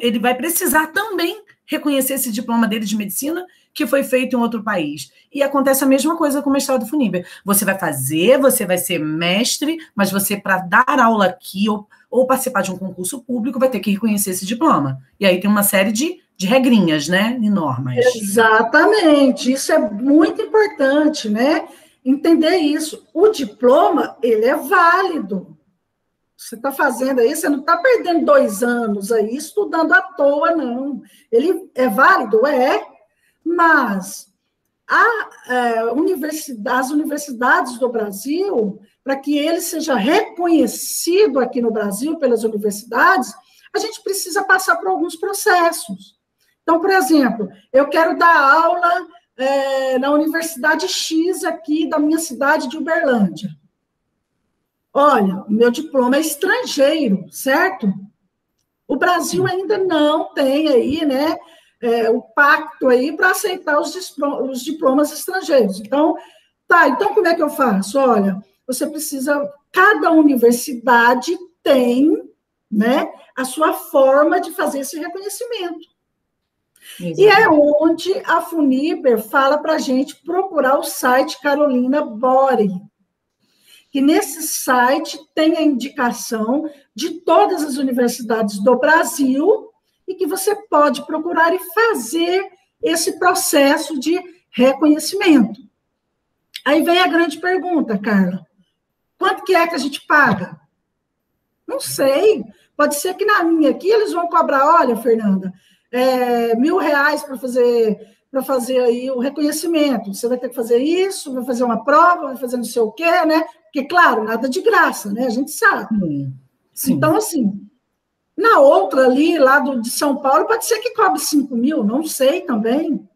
Ele vai precisar também reconhecer esse diploma dele de medicina que foi feito em outro país. E acontece a mesma coisa com o mestrado FUNIBER. Você vai ser mestre, mas você, para dar aula aqui ou participar de um concurso público, vai ter que reconhecer esse diploma. E aí tem uma série de regrinhas, né? E normas. Exatamente. Isso é muito importante, né? Entender isso. O diploma, ele é válido. Você está fazendo aí, você não está perdendo 2 anos aí estudando à toa, não. Ele é válido? Mas as universidades do Brasil, para que ele seja reconhecido aqui no Brasil pelas universidades, a gente precisa passar por alguns processos. Então, por exemplo, eu quero dar aula na Universidade X aqui da minha cidade de Uberlândia. Olha, o meu diploma é estrangeiro, certo? O Brasil ainda não tem aí, né, o pacto aí para aceitar os diplomas estrangeiros. Então, então como é que eu faço? Olha, você precisa, cada universidade tem, né, a sua forma de fazer esse reconhecimento. Exatamente. E é onde a FUNIBER fala para a gente procurar o site Carolina Bori, que nesse site tem a indicação de todas as universidades do Brasil e que você pode procurar e fazer esse processo de reconhecimento. Aí vem a grande pergunta, Carla. Quanto que é que a gente paga? Não sei. Pode ser que na minha aqui eles vão cobrar, olha, Fernanda, R$1.000 para fazer aí o reconhecimento. Você vai ter que fazer isso, vai fazer uma prova, vai fazer não sei o quê, né? Porque, claro, nada de graça, né? A gente sabe. Sim. Então, assim, na outra ali, lá de São Paulo, pode ser que cobre 5.000, não sei também.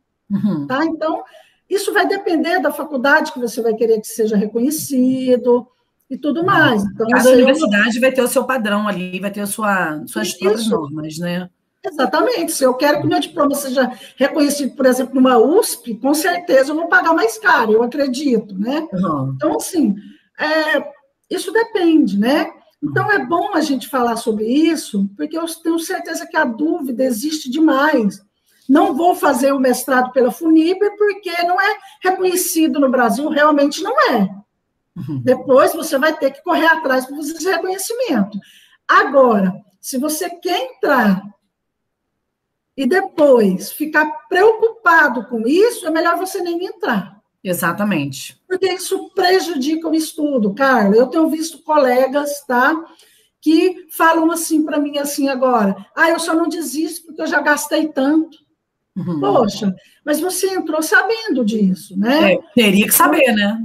Tá? Então, isso vai depender da faculdade que você vai querer que seja reconhecido e tudo mais. Então, cada universidade vai ter o seu padrão ali, vai ter suas próprias normas, né? Exatamente. Se eu quero que o meu diploma seja reconhecido, por exemplo, numa USP, com certeza eu vou pagar mais caro, eu acredito, né? Então, assim, isso depende, né? Então, é bom a gente falar sobre isso, porque eu tenho certeza que a dúvida existe demais. Não vou fazer o mestrado pela FUNIBER, porque não é reconhecido no Brasil, realmente não é. Depois, você vai ter que correr atrás para fazer esse reconhecimento. Agora, se você quer entrar e depois ficar preocupado com isso, é melhor você nem entrar. Exatamente. Porque isso prejudica o estudo, Carla. Eu tenho visto colegas, tá, que falam assim para mim, assim, agora, eu só não desisto porque eu já gastei tanto. Poxa, mas você entrou sabendo disso, né? Teria que saber, né?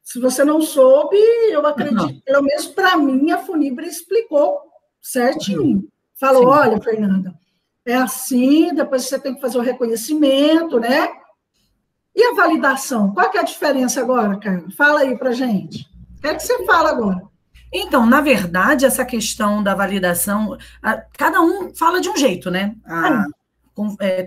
Se você não soube, eu acredito, pelo menos para mim, a FUNIBER explicou certinho. falou, Sim. olha, Fernanda, é assim, depois você tem que fazer o reconhecimento, né? E a validação? Qual que é a diferença agora, Carla? Fala aí pra gente. O que é que você fala agora? Então, na verdade, essa questão da validação, cada um fala de um jeito, né?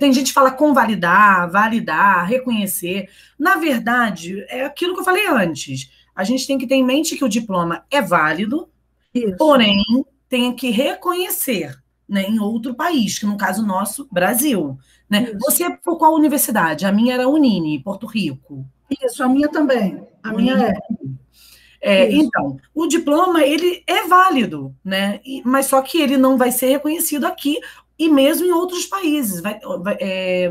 Tem gente que fala convalidar, validar, reconhecer. Na verdade, é aquilo que eu falei antes. A gente tem que ter em mente que o diploma é válido, Isso. porém, tem que reconhecer, né, em outro país, que no caso nosso, Brasil. Né? Você por qual universidade? A minha era a Unini, Porto Rico. Isso, a minha também. A minha é. Então, o diploma, ele é válido, né? Mas só que ele não vai ser reconhecido aqui e mesmo em outros países.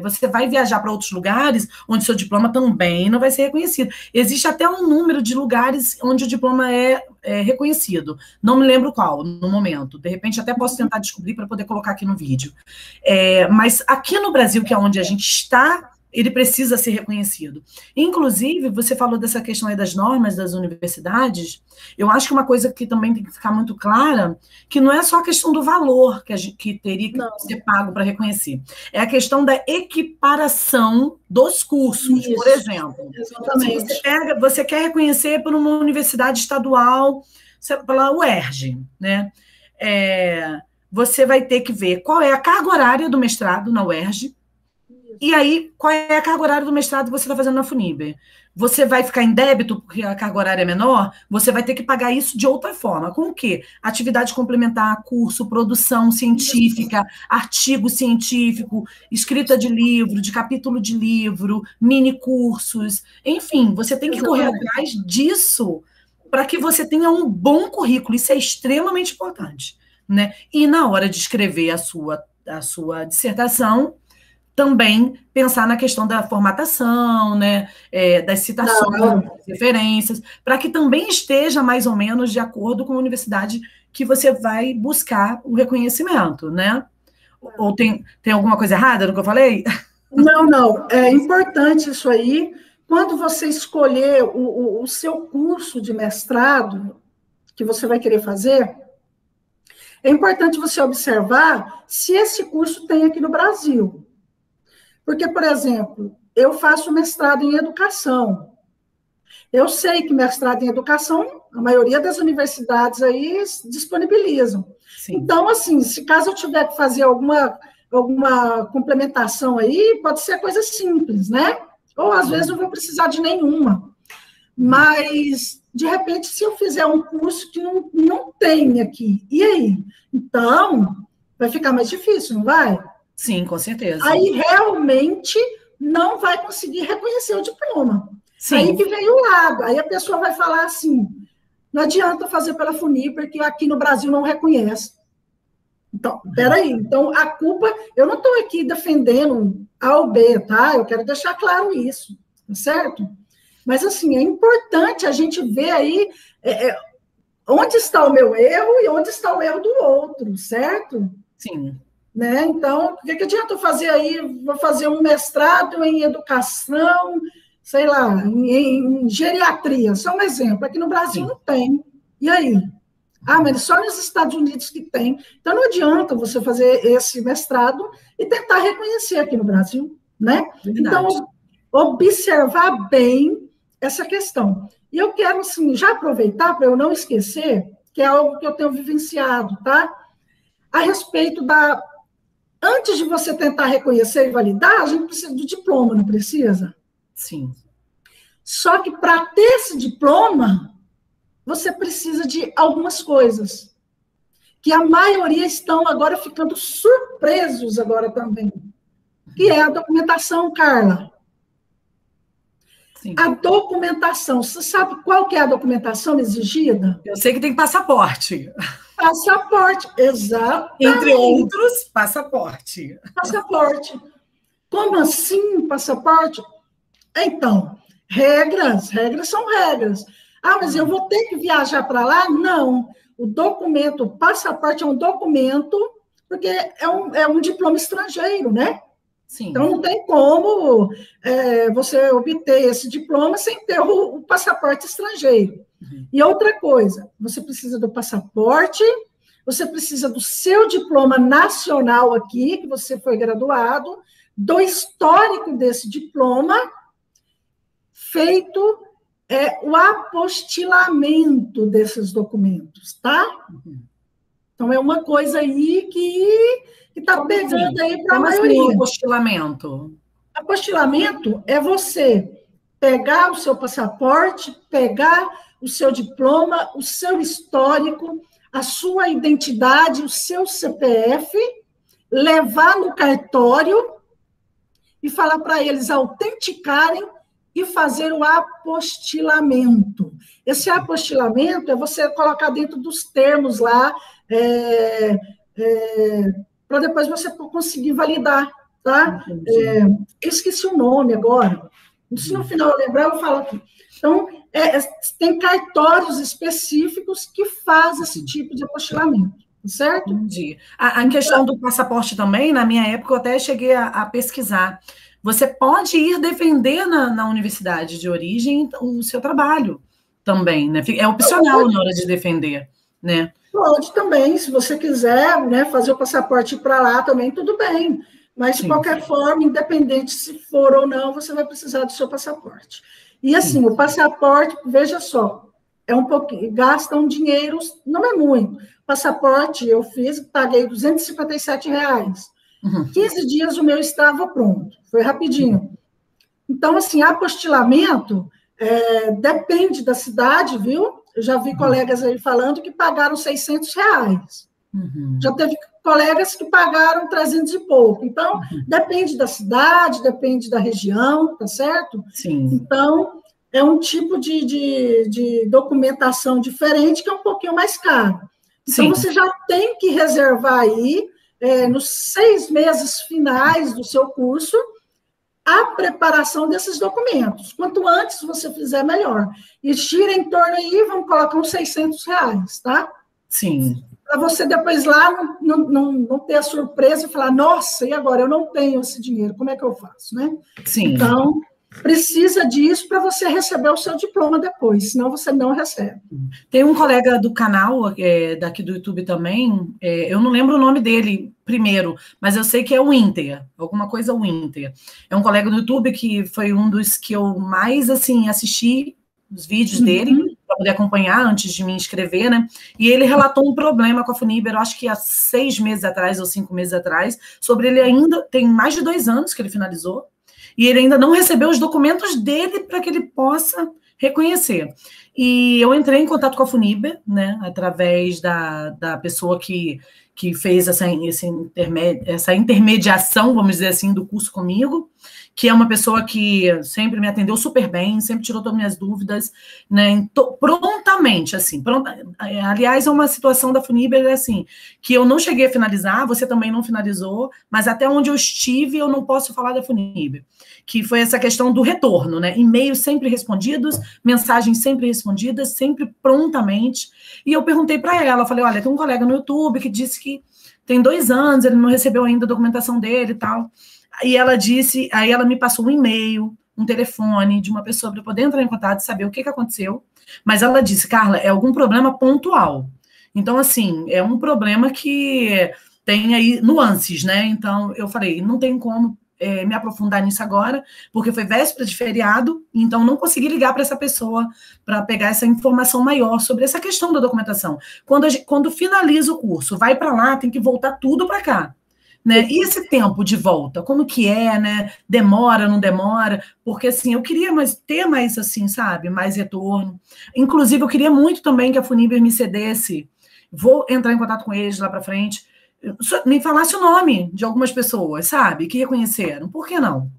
Você vai viajar para outros lugares onde seu diploma também não vai ser reconhecido. Existe até um número de lugares onde o diploma é reconhecido. Não me lembro qual, no momento. De repente, até posso tentar descobrir para poder colocar aqui no vídeo. Mas aqui no Brasil, que é onde a gente está, ele precisa ser reconhecido. Inclusive, você falou dessa questão aí das normas das universidades, eu acho que uma coisa que também tem que ficar muito clara, que não é só a questão do valor que teria que ser pago para reconhecer, é a questão da equiparação dos cursos. Isso, por exemplo. Exatamente. Se você quer reconhecer por uma universidade estadual, pela UERJ, né? Você vai ter que ver qual é a carga horária do mestrado na UERJ, e aí, qual é a carga horária do mestrado que você está fazendo na FUNIB? Você vai ficar em débito porque a carga horária é menor? Você vai ter que pagar isso de outra forma. Com o quê? Atividade complementar, curso, produção científica, artigo científico, escrita de livro, de capítulo de livro, mini cursos. Enfim, você tem que correr atrás disso para que você tenha um bom currículo. Isso é extremamente importante, né? E na hora de escrever a sua dissertação, também pensar na questão da formatação, né, das citações, das referências, para que também esteja mais ou menos de acordo com a universidade que você vai buscar o reconhecimento, né? Ou tem alguma coisa errada no que eu falei? Não, é importante isso aí. Quando você escolher o seu curso de mestrado que você vai querer fazer, é importante você observar se esse curso tem aqui no Brasil. Porque, por exemplo, eu faço mestrado em educação. Eu sei que mestrado em educação, a maioria das universidades aí disponibilizam. Sim. Então, assim, se caso eu tiver que fazer alguma complementação aí, pode ser coisa simples, né? Ou, às vezes, não vou precisar de nenhuma. Mas, de repente, se eu fizer um curso que não tem aqui, e aí? Então, vai ficar mais difícil, não vai? Sim, com certeza. Aí, realmente, não vai conseguir reconhecer o diploma. Sim. Aí que vem o lado. Aí a pessoa vai falar assim, não adianta fazer pela FUNIB, porque aqui no Brasil não reconhece. Então, peraí. Então, a culpa... Eu não estou aqui defendendo A ou B, tá? Eu quero deixar claro isso, certo? Mas, assim, é importante a gente ver aí onde está o meu erro e onde está o erro do outro, certo? Sim. Né? Então, o que adianta eu fazer aí? Vou fazer um mestrado em educação, sei lá, em geriatria, só um exemplo. Aqui no Brasil Sim. não tem. E aí? Mas só nos Estados Unidos que tem. Então, não adianta você fazer esse mestrado e tentar reconhecer aqui no Brasil, né? Verdade. Então, observar bem essa questão. E eu quero, assim, já aproveitar para eu não esquecer, que é algo que eu tenho vivenciado, tá? A respeito da... Antes de você tentar reconhecer e validar, a gente precisa do diploma, não precisa? Sim. Só que para ter esse diploma, você precisa de algumas coisas, que a maioria estão agora ficando surpresos agora também, que é a documentação, Carla. Sim. A documentação, você sabe qual que é a documentação exigida? Eu sei que tem passaporte. Passaporte, exato. Entre outros, passaporte. Passaporte. Como assim, passaporte? Então, regras são regras. Mas eu vou ter que viajar para lá? Não. O documento, o passaporte é um documento, porque é um diploma estrangeiro, né? Sim. Então, não tem como você obter esse diploma sem ter o passaporte estrangeiro. Uhum. E outra coisa, você precisa do passaporte, você precisa do seu diploma nacional aqui, que você foi graduado, do histórico desse diploma, feito o apostilamento desses documentos, tá? Então, é uma coisa aí que está pegando aí para a maioria. Como assim, apostilamento? Apostilamento é você pegar o seu passaporte, pegar o seu diploma, o seu histórico, a sua identidade, o seu CPF, levar no cartório e falar para eles autenticarem e fazer o apostilamento. Esse apostilamento é você colocar dentro dos termos lá, para depois você conseguir validar, tá? Esqueci o nome agora. Se no final eu lembrar, eu falo aqui. Então, tem cartórios específicos que fazem esse tipo de apostilamento, certo? Entendi. A questão do passaporte também, na minha época, eu até cheguei a pesquisar. Você pode ir defender na universidade de origem o seu trabalho também, né? É opcional na hora de defender, né? Pode também, se você quiser, né, fazer o passaporte para lá também, tudo bem. Mas, de qualquer forma, independente se for ou não, você vai precisar do seu passaporte. E, assim, o passaporte, veja só, é um pouquinho, gasta um dinheiro, não é muito. Passaporte, eu fiz, paguei R$257. 15 dias o meu estava pronto, foi rapidinho. Então, assim, apostilamento depende da cidade, viu? Eu já vi colegas aí falando que pagaram R$600. Já teve colegas que pagaram 300 e pouco. Então, depende da cidade, depende da região, tá certo? Sim. Então, é um tipo de documentação diferente que é um pouquinho mais caro. Então, você já tem que reservar aí, nos 6 meses finais do seu curso, a preparação desses documentos. Quanto antes você fizer, melhor. E tira em torno aí, vamos colocar uns R$600, tá? Sim. Para você depois lá não ter a surpresa e falar, nossa, e agora? Eu não tenho esse dinheiro, como é que eu faço, né? Sim. Então, precisa disso para você receber o seu diploma depois, senão você não recebe. Tem um colega do canal, daqui do YouTube também, eu não lembro o nome dele primeiro, mas eu sei que é o Winter, alguma coisa Winter. É um colega do YouTube que foi um dos que eu mais, assim, assisti os vídeos dele, para poder acompanhar antes de me inscrever, né? E ele relatou um problema com a Funiber, eu acho que há 6 meses atrás ou 5 meses atrás, sobre ele ainda, tem mais de 2 anos que ele finalizou, e ele ainda não recebeu os documentos dele para que ele possa reconhecer. E eu entrei em contato com a Funiber, né, através da pessoa que fez essa intermediação, vamos dizer assim, do curso comigo, que é uma pessoa que sempre me atendeu super bem, sempre tirou todas as minhas dúvidas, né, prontamente, assim. Aliás, é uma situação da Funiber, assim, que eu não cheguei a finalizar, você também não finalizou, mas até onde eu estive, eu não posso falar da Funiber, que foi essa questão do retorno, né, e-mails sempre respondidos, mensagens sempre respondidas, sempre prontamente, e eu perguntei para ela, falei, olha, tem um colega no YouTube que disse que tem 2 anos, ele não recebeu ainda a documentação dele e tal. Aí ela me passou um e-mail, um telefone de uma pessoa para poder entrar em contato e saber o que aconteceu. Mas ela disse, Carla, é algum problema pontual. Então, assim, é um problema que tem aí nuances, né? Então, eu falei, não tem como me aprofundar nisso agora, porque foi véspera de feriado, então não consegui ligar para essa pessoa para pegar essa informação maior sobre essa questão da documentação. Quando finaliza o curso, vai para lá, tem que voltar tudo para cá. Né? E esse tempo de volta, como que é, né? Demora, não demora? Porque, assim, eu queria ter mais, assim, sabe? Mais retorno. Inclusive, eu queria muito também que a Funiber me cedesse. Vou entrar em contato com eles lá para frente. Me falasse o nome de algumas pessoas, sabe? Que reconheceram. Por que não?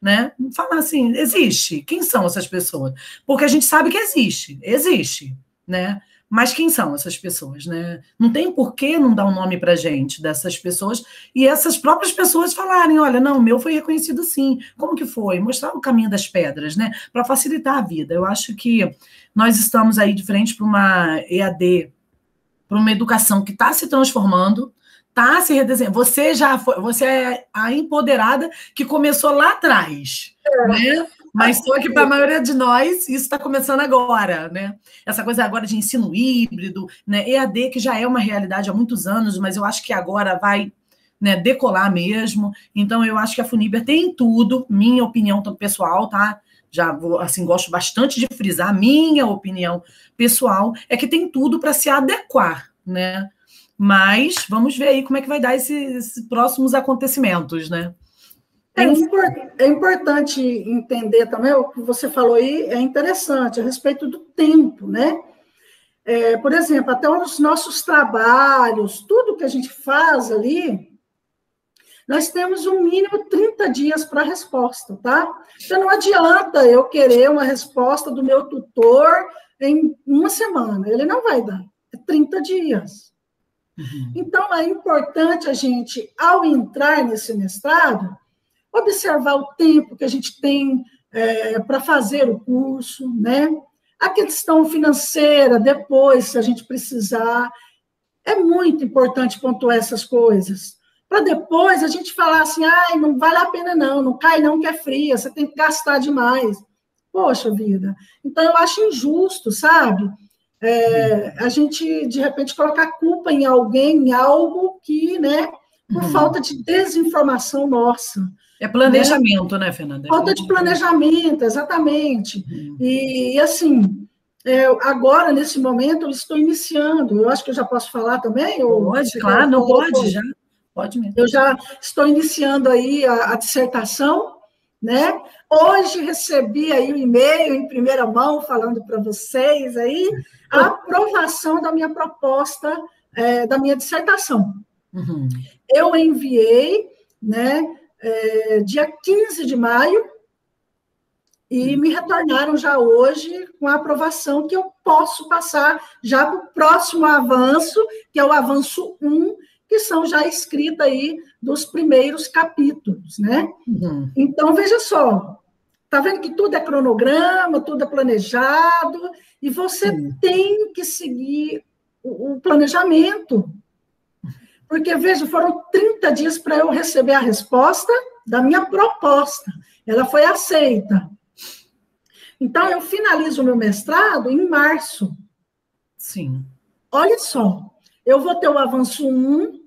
Né? Falar assim, existe. Quem são essas pessoas? Porque a gente sabe que existe, né? Mas quem são essas pessoas, né? Não tem por que não dar um nome para a gente dessas pessoas e essas próprias pessoas falarem, olha, não, o meu foi reconhecido sim. Como que foi? Mostrar o caminho das pedras, né? Para facilitar a vida. Eu acho que nós estamos aí de frente para uma EAD, para uma educação que está se transformando, está se redesenhando. Você é a empoderada que começou lá atrás, né? Mas só que para a maioria de nós, isso está começando agora, né? Essa coisa agora de ensino híbrido, né? EAD, que já é uma realidade há muitos anos, mas eu acho que agora vai, né, decolar mesmo. Então, eu acho que a Funibra tem tudo, minha opinião pessoal, tá? Já vou, assim, gosto bastante de frisar, minha opinião pessoal é que tem tudo para se adequar, né? Mas vamos ver aí como é que vai dar esses próximos acontecimentos, né? É importante entender também, o que você falou aí é interessante, a respeito do tempo, né? Por exemplo, até os nossos trabalhos, tudo que a gente faz ali, nós temos um mínimo 30 dias para a resposta, tá? Então, não adianta eu querer uma resposta do meu tutor em uma semana, ele não vai dar, é 30 dias. Então, é importante a gente, ao entrar nesse mestrado, observar o tempo que a gente tem para fazer o curso, né? A questão financeira, depois, se a gente precisar. É muito importante pontuar essas coisas. Para depois a gente falar assim, não vale a pena não cai não que é fria, você tem que gastar demais. Poxa vida. Então, eu acho injusto, sabe? A gente, de repente, colocar culpa em alguém, em algo que, né, por falta de desinformação nossa. É planejamento, né, Fernanda? Falta de planejamento, exatamente. E, assim, agora, nesse momento, eu estou iniciando. Eu acho que eu já posso falar também? Pode, claro, não pode, já. Pode mesmo. Eu já estou iniciando aí a dissertação, né? Hoje recebi aí um e-mail em primeira mão, falando para vocês aí, a aprovação da minha proposta, da minha dissertação. Eu enviei, né, dia 15 de maio, e me retornaram já hoje com a aprovação que eu posso passar já para o próximo avanço, que é o avanço 1, que são já escritas aí dos primeiros capítulos, né? Então, veja só, tá vendo que tudo é cronograma, tudo é planejado, e você tem que seguir o planejamento. Porque, veja, foram 30 dias para eu receber a resposta da minha proposta. Ela foi aceita. Então, eu finalizo o meu mestrado em março. Sim. Olha só, eu vou ter o avanço 1,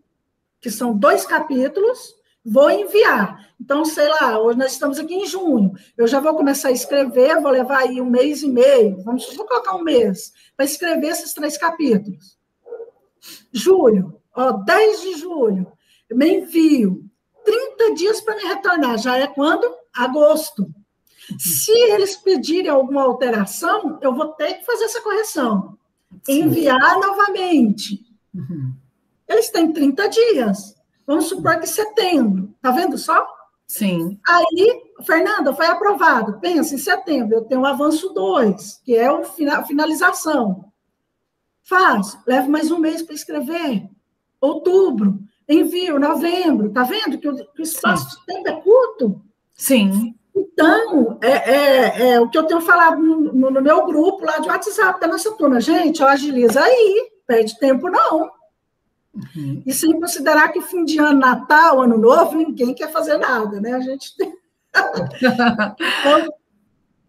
que são 2 capítulos, vou enviar. Então, sei lá, hoje nós estamos aqui em junho, eu já vou começar a escrever, vou levar aí 1 mês e meio, vou colocar 1 mês, para escrever esses 3 capítulos. Julho, 10 de julho, eu me envio. 30 dias para me retornar, já é quando? Agosto. Se eles pedirem alguma alteração, eu vou ter que fazer essa correção. Enviar novamente. Eles têm 30 dias. Vamos supor que setembro. Está vendo só? Sim. Aí, Fernanda, foi aprovado. Pensa, em setembro, eu tenho o avanço 2, que é a finalização. Faço. Levo mais 1 mês para escrever. Outubro. Envio, novembro. Está vendo que o espaço de tempo é curto? Sim. Então, o que eu tenho falado no meu grupo lá de WhatsApp da nossa turma. Gente, agiliza aí, perde tempo não. E sem considerar que fim de ano, Natal, Ano Novo, ninguém quer fazer nada, né? A gente tem...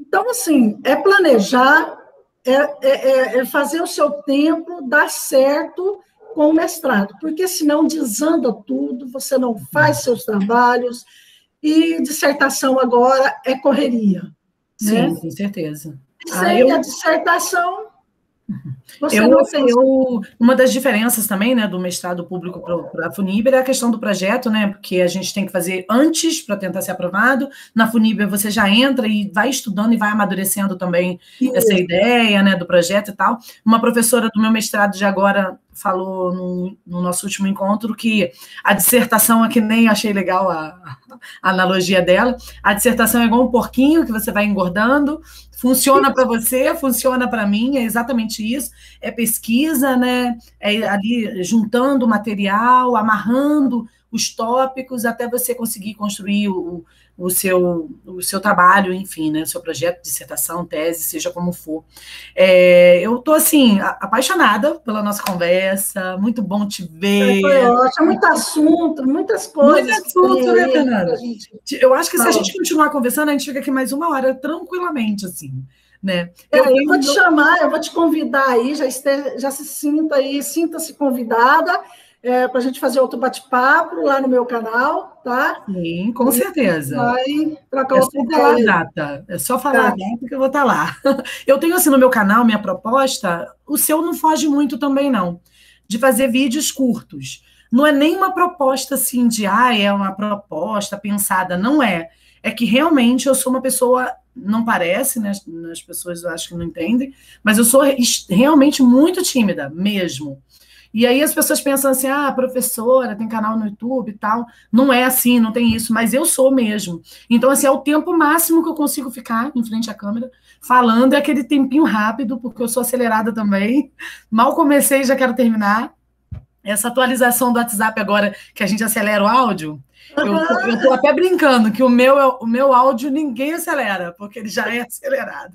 então, assim, é planejar, é fazer o seu tempo dar certo com o mestrado, porque senão desanda tudo, você não faz seus trabalhos, e dissertação agora é correria. Sim, né? com certeza. Sem a dissertação, você não tem... Uma das diferenças também, né, do mestrado público para a Funibra é a questão do projeto, né, porque a gente tem que fazer antes para tentar ser aprovado. Na Funibra você já entra e vai estudando e vai amadurecendo também essa ideia, né, do projeto e tal. Uma professora do meu mestrado de agora falou no nosso último encontro que a dissertação aqui, nem achei legal a analogia dela, a dissertação é igual um porquinho que você vai engordando, funciona para você, funciona para mim, é exatamente isso, é pesquisa, né? É ali juntando material, amarrando os tópicos até você conseguir construir o seu trabalho, enfim, né? O seu projeto, dissertação, tese, seja como for. Eu estou, assim, apaixonada pela nossa conversa, muito bom te Foi ver. ótimo, muito assunto, muitas Muito coisas que tem assunto, né, aí para Fernanda? a gente Eu acho que se a falar. gente continuar conversando, a gente fica aqui mais uma hora, tranquilamente, assim, né? Eu vou te chamar, eu vou te convidar aí, já se sinta aí, sinta-se convidada para a gente fazer outro bate-papo lá no meu canal, tá? Sim, com E certeza. vai trocar É outra só falar a ideia aí. data. É só falar a Tá? data que eu vou estar lá. Eu tenho assim no meu canal, minha proposta, o seu não foge muito também, não, de fazer vídeos curtos. Não é nem uma proposta assim de, é uma proposta pensada, não é. É que realmente eu sou uma pessoa, não parece, né? As pessoas eu acho que não entendem, mas eu sou realmente muito tímida, mesmo. E aí as pessoas pensam assim, professora, tem canal no YouTube e tal. Não é assim, não tem isso, mas eu sou mesmo. Então, assim, é o tempo máximo que eu consigo ficar em frente à câmera, falando, é aquele tempinho rápido, porque eu sou acelerada também. Mal comecei, já quero terminar. Essa atualização do WhatsApp agora, que a gente acelera o áudio, eu tô até brincando que o meu áudio ninguém acelera, porque ele já é acelerado.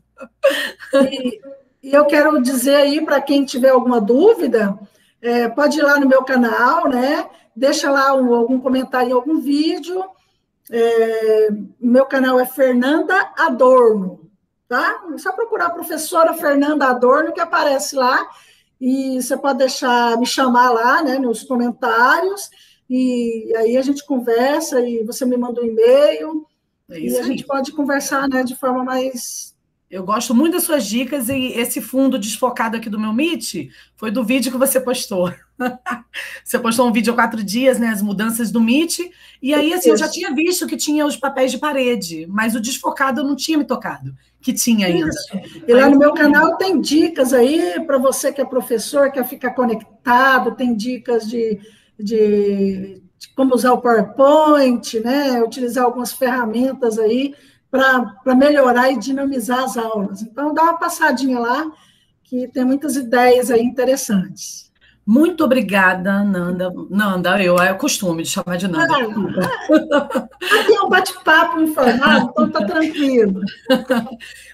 E eu quero dizer aí para quem tiver alguma dúvida, pode ir lá no meu canal, né? Deixa lá algum comentário em algum vídeo. Meu canal é Fernanda Adorno, tá? É só procurar a professora Fernanda Adorno que aparece lá e você pode deixar me chamar lá, né, nos comentários e aí a gente conversa e você me manda um e-mail É e isso a gente aí. pode conversar, né, de forma mais. Eu gosto muito das suas dicas e esse fundo desfocado aqui do meu Meet foi do vídeo que você postou. Você postou um vídeo há 4 dias, né? As mudanças do Meet. E aí, assim, eu já Isso. tinha visto que tinha os papéis de parede, mas o desfocado eu não tinha me tocado, que tinha ainda. Isso. E Aí lá eu no meu falei, canal tem dicas aí para você que é professor, quer ficar conectado, tem dicas de como usar o PowerPoint, né? Utilizar algumas ferramentas aí para melhorar e dinamizar as aulas. Então, dá uma passadinha lá, que tem muitas ideias aí interessantes. muito obrigada, Nanda. Nanda, eu é o costume de chamar de Nanda, desculpa. Aqui é um bate-papo informal, então tá tranquilo.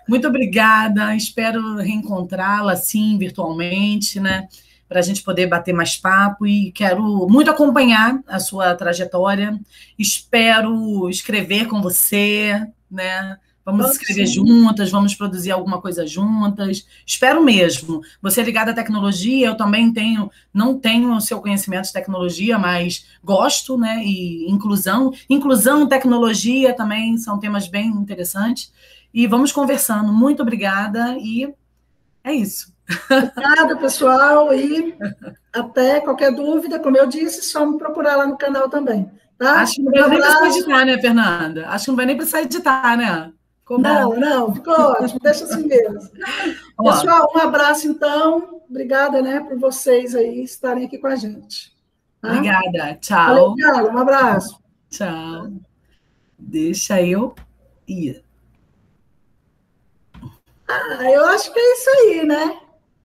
Muito obrigada. Espero reencontrá-la, assim, virtualmente, né? Para a gente poder bater mais papo e quero muito acompanhar a sua trajetória. Espero escrever com você, né? Vamos Vamos escrever sim. juntas, vamos produzir alguma coisa juntas. Espero mesmo. Você é ligada à tecnologia, eu também não tenho o seu conhecimento de tecnologia, mas gosto, né? E inclusão, tecnologia também são temas bem interessantes. E vamos conversando. Muito obrigada e é isso. Obrigada, pessoal, e até qualquer dúvida, como eu disse, só me procurar lá no canal também, tá? Acho que não Um vai nem precisar abraço. editar, né, Fernanda? Acho que não vai nem precisar editar, né? Ficou bom. Não, não, ficou ótimo, deixa assim mesmo. Ó, Pessoal, um abraço, então. Obrigada, né, por vocês aí estarem aqui com a gente. Tá? obrigada. Valeu, Tchau. cara, um abraço. Tchau. Deixa eu ir. Eu acho que é isso aí, né?